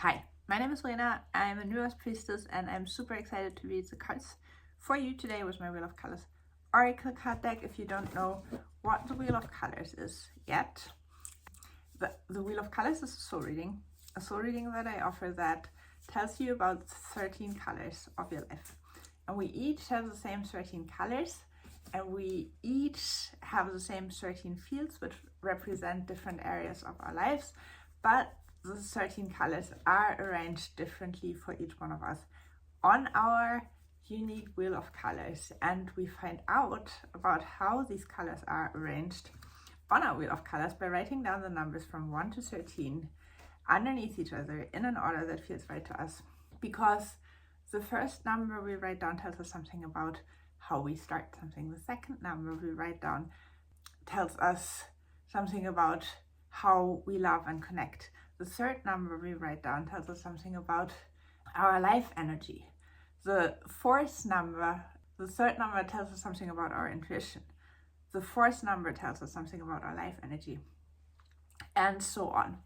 Hi, my name is Rena. I'm a New Earth priestess and I'm super excited to read the cards for you today with my Wheel of Colors Oracle card deck. If you don't know what the Wheel of Colors is yet, the Wheel of Colors is a soul reading that I offer that tells you about 13 colors of your life. And we each have the same 13 colors and we each have the same 13 fields which represent different areas of our lives, but the 13 colors are arranged differently for each one of us on our unique wheel of colors, and we find out about how these colors are arranged on our wheel of colors by writing down the numbers from 1 to 13 underneath each other in an order that feels right to us, because the first number we write down tells us something about how we start something. The second number we write down tells us something about how we love and connect. The third number we write down tells us something about our life energy. The third number tells us something about our intuition. The fourth number tells us something about our life energy, and so on.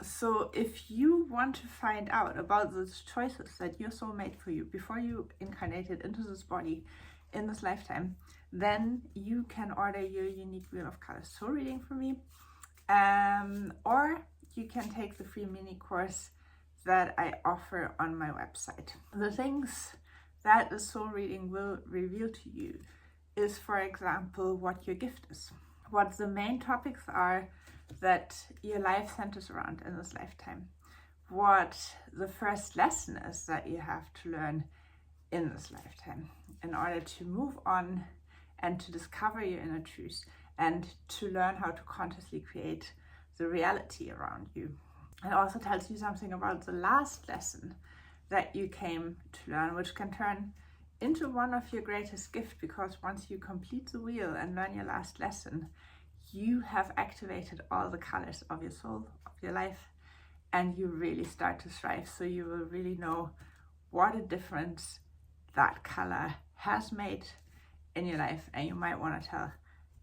So if you want to find out about those choices that your soul made for you before you incarnated into this body in this lifetime, then you can order your unique Wheel of Colors soul reading from me, or you can take the free mini course that I offer on my website. The things that the soul reading will reveal to you is, for example, what your gift is, what the main topics are that your life centers around in this lifetime, what the first lesson is that you have to learn in this lifetime in order to move on and to discover your inner truth and to learn how to consciously create the reality around you. It also tells you something about the last lesson that you came to learn, which can turn into one of your greatest gifts, because once you complete the wheel and learn your last lesson, you have activated all the colors of your soul, of your life, and you really start to thrive. So you will really know what a difference that color has made in your life, and you might want to tell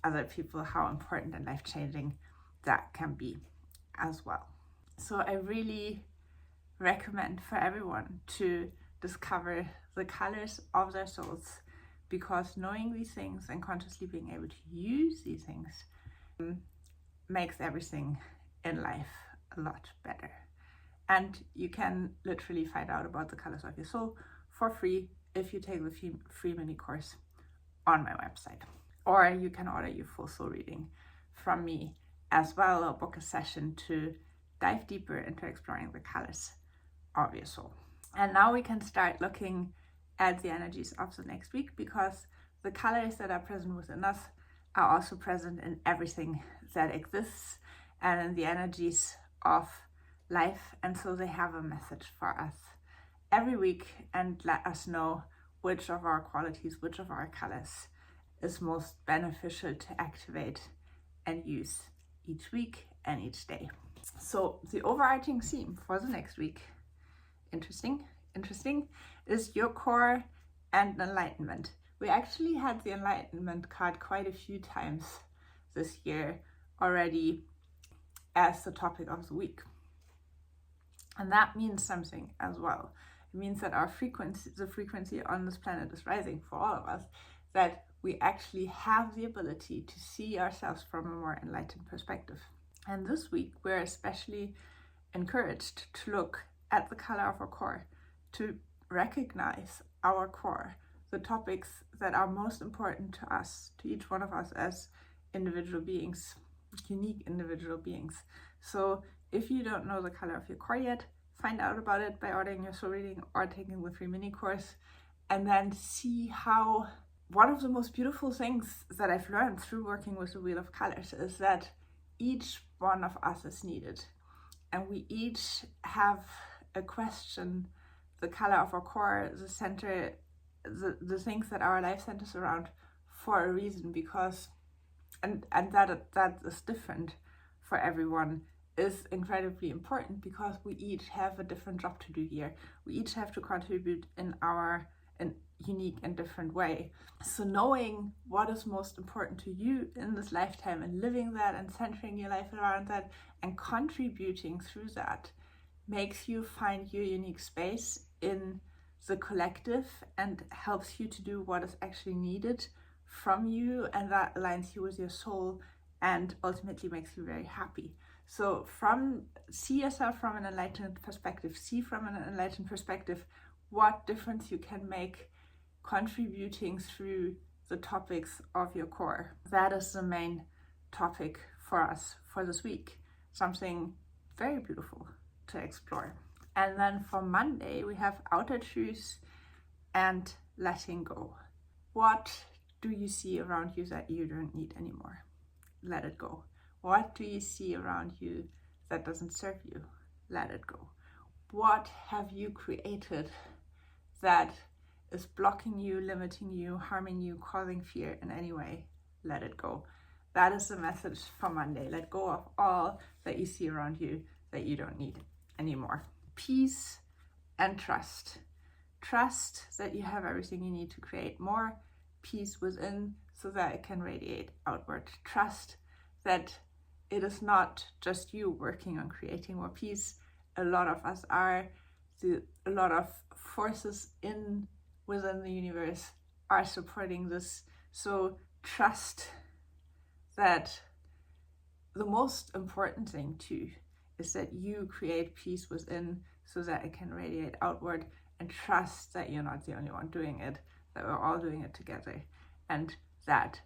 other people how important and life-changing that can be as well. So I really recommend for everyone to discover the colors of their souls, because knowing these things and consciously being able to use these things makes everything in life a lot better. And you can literally find out about the colors of your soul for free if you take the free mini course on my website, or you can order your full soul reading from me as well, or book a session to dive deeper into exploring the colors of your soul. And now we can start looking at the energies of the next week, because the colors that are present within us are also present in everything that exists and in the energies of life, and so they have a message for us every week and let us know which of our qualities, which of our colors is most beneficial to activate and use each week and each day. So the overarching theme for the next week, interesting, is Your Core and Enlightenment. We actually had the Enlightenment card quite a few times this year already as the topic of the week. And that means something as well. It means that our frequency, the frequency on this planet is rising for all of us, that we actually have the ability to see ourselves from a more enlightened perspective. And this week, we're especially encouraged to look at the color of our core, to recognize our core, the topics that are most important to us, to each one of us as individual beings, unique individual beings. So if you don't know the color of your core yet, find out about it by ordering your soul reading or taking the free mini course, and then see how one of the most beautiful things that I've learned through working with the Wheel of Colors is that each one of us is needed, and we each have a question, the color of our core, the center, the things that our life centers around, for a reason, because and that is different for everyone, is incredibly important, because we each have a different job to do here. We each have to contribute in our unique and different way. So knowing what is most important to you in this lifetime and living that and centering your life around that and contributing through that makes you find your unique space in the collective and helps you to do what is actually needed from you, and that aligns you with your soul and ultimately makes you very happy. So see yourself from an enlightened perspective, see from an enlightened perspective what difference you can make contributing through the topics of your core. That is the main topic for us for this week. Something very beautiful to explore. And then for Monday, we have outer truths and letting go. What do you see around you that you don't need anymore? Let it go. What do you see around you that doesn't serve you? Let it go. What have you created that is blocking you, limiting you, harming you, causing fear in any way? Let it go. That is the message for Monday. Let go of all that you see around you that you don't need anymore. Peace and trust. Trust that you have everything you need to create more peace within so that it can radiate outward. Trust that it is not just you working on creating more peace. A lot of us are. A lot of forces within the universe are supporting this. So trust that the most important thing too is that you create peace within so that it can radiate outward, and trust that you're not the only one doing it, that we're all doing it together, and that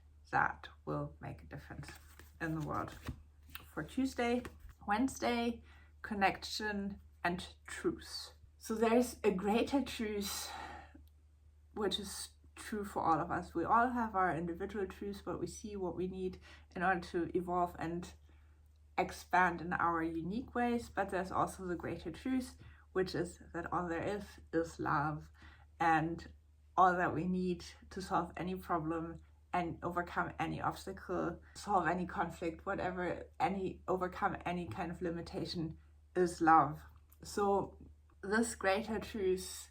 will make a difference in the world. For Tuesday, Wednesday, connection and truth. So there's a greater truth which is true for all of us. We all have our individual truths, but we see what we need in order to evolve and expand in our unique ways. But there's also the greater truth, which is that all there is love, and all that we need to solve any problem and overcome any obstacle, solve any conflict, overcome any kind of limitation is love. So this greater truth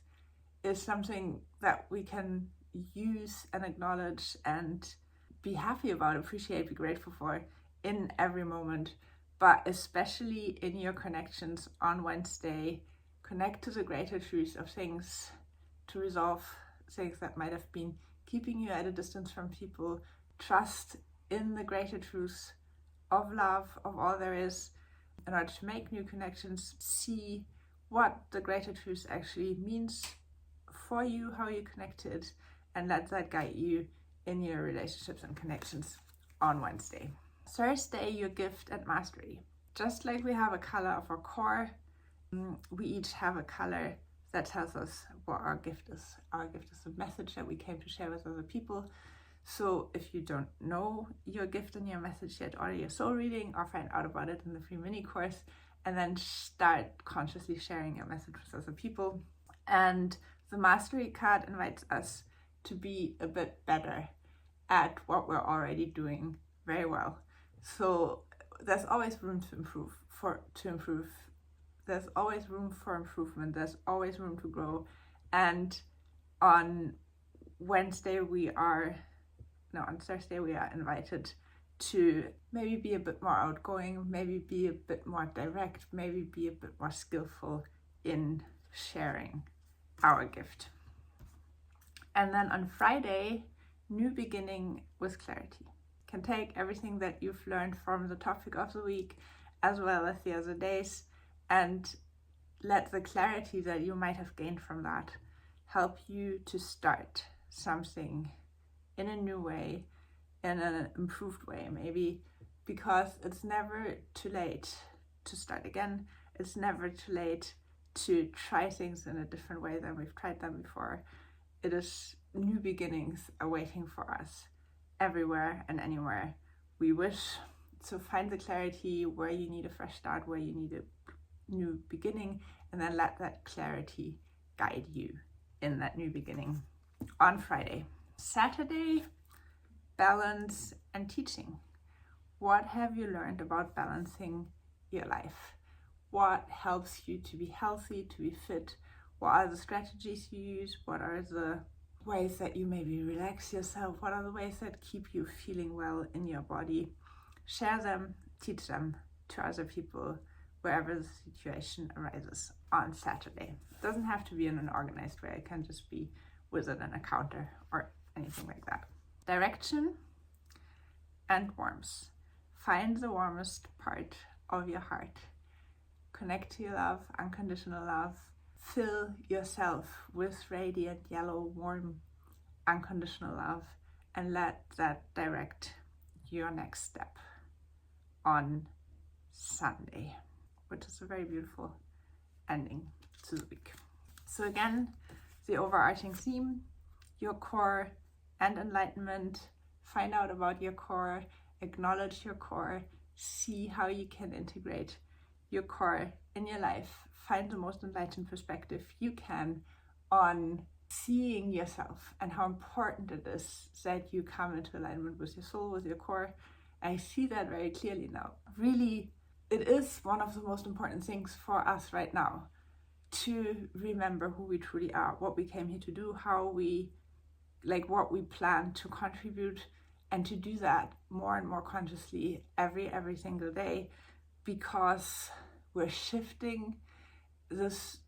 is something that we can use and acknowledge and be happy about, appreciate, be grateful for in every moment, but especially in your connections on Wednesday. Connect to the greater truth of things, to resolve things that might have been keeping you at a distance from people. Trust in the greater truth of love, of all there is, in order to make new connections. See what the greater truth actually means for you, how you connected, and let that guide you in your relationships and connections on Wednesday. Thursday, your gift and mastery. Just like we have a color of our core, we each have a color that tells us what our gift is. Our gift is a message that we came to share with other people. So if you don't know your gift and your message yet, order your soul reading or find out about it in the free mini course, and then start consciously sharing your message with other people. And the mastery card invites us to be a bit better at what we're already doing very well. So there's always room to improve. There's always room for improvement. There's always room to grow. And on Thursday we are invited to maybe be a bit more outgoing, maybe be a bit more direct, maybe be a bit more skillful in sharing our gift. And then on Friday, new beginning with clarity. Can take everything that you've learned from the topic of the week as well as the other days, and let the clarity that you might have gained from that help you to start something in a new way, in an improved way maybe, because it's never too late to start again. It's never too late to try things in a different way than we've tried them before. It is new beginnings awaiting for us everywhere and anywhere we wish. So find the clarity where you need a fresh start, where you need a new beginning, and then let that clarity guide you in that new beginning on Friday. Saturday, balance and teaching. What have you learned about balancing your life? What helps you to be healthy, to be fit? What are the strategies you use? What are the ways that you maybe relax yourself? What are the ways that keep you feeling well in your body? Share them, teach them to other people wherever the situation arises on Saturday. It doesn't have to be in an organized way. It can just be within an encounter or anything like that. Direction and warmth. Find the warmest part of your heart. Connect to your love, unconditional love. Fill yourself with radiant, yellow, warm, unconditional love, and let that direct your next step on Sunday, which is a very beautiful ending to the week. So again, the overarching theme, your core and enlightenment. Find out about your core, acknowledge your core, see how you can integrate your core in your life. Find the most enlightened perspective you can on seeing yourself and how important it is that you come into alignment with your soul, with your core. I see that very clearly now. Really, it is one of the most important things for us right now to remember who we truly are, what we came here to do, what we plan to contribute, and to do that more and more consciously every single day, because we're shifting. This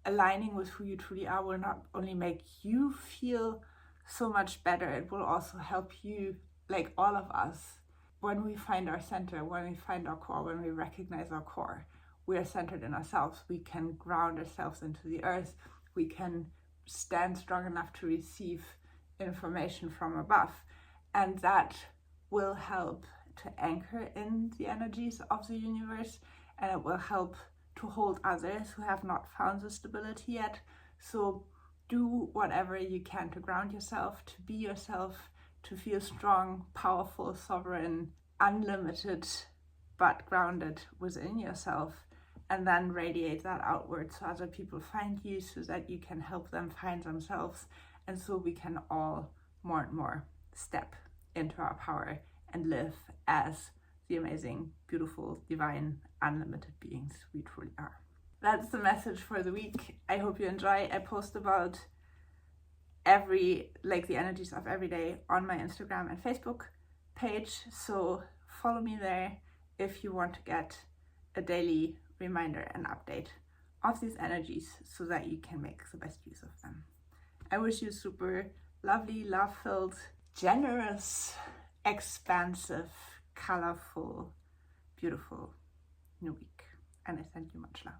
aligning with who you truly are will not only make you feel so much better, it will also help you, like all of us. When we find our center, when we find our core, when we recognize our core, we are centered in ourselves. We can ground ourselves into the earth. We can stand strong enough to receive information from above. And that will help to anchor in the energies of the universe, and it will help to hold others who have not found the stability yet. So do whatever you can to ground yourself, to be yourself, to feel strong, powerful, sovereign, unlimited, but grounded within yourself, and then radiate that outward so other people find you, so that you can help them find themselves, and so we can all more and more step into our power and live as the amazing, beautiful, divine, unlimited beings we truly are. That's the message for the week. I hope you enjoy. I post about the energies of every day on my Instagram and Facebook page, so follow me there if you want to get a daily reminder and update of these energies so that you can make the best use of them. I wish you a super lovely, love-filled, generous, expansive, colorful, beautiful new week, and I send you much love.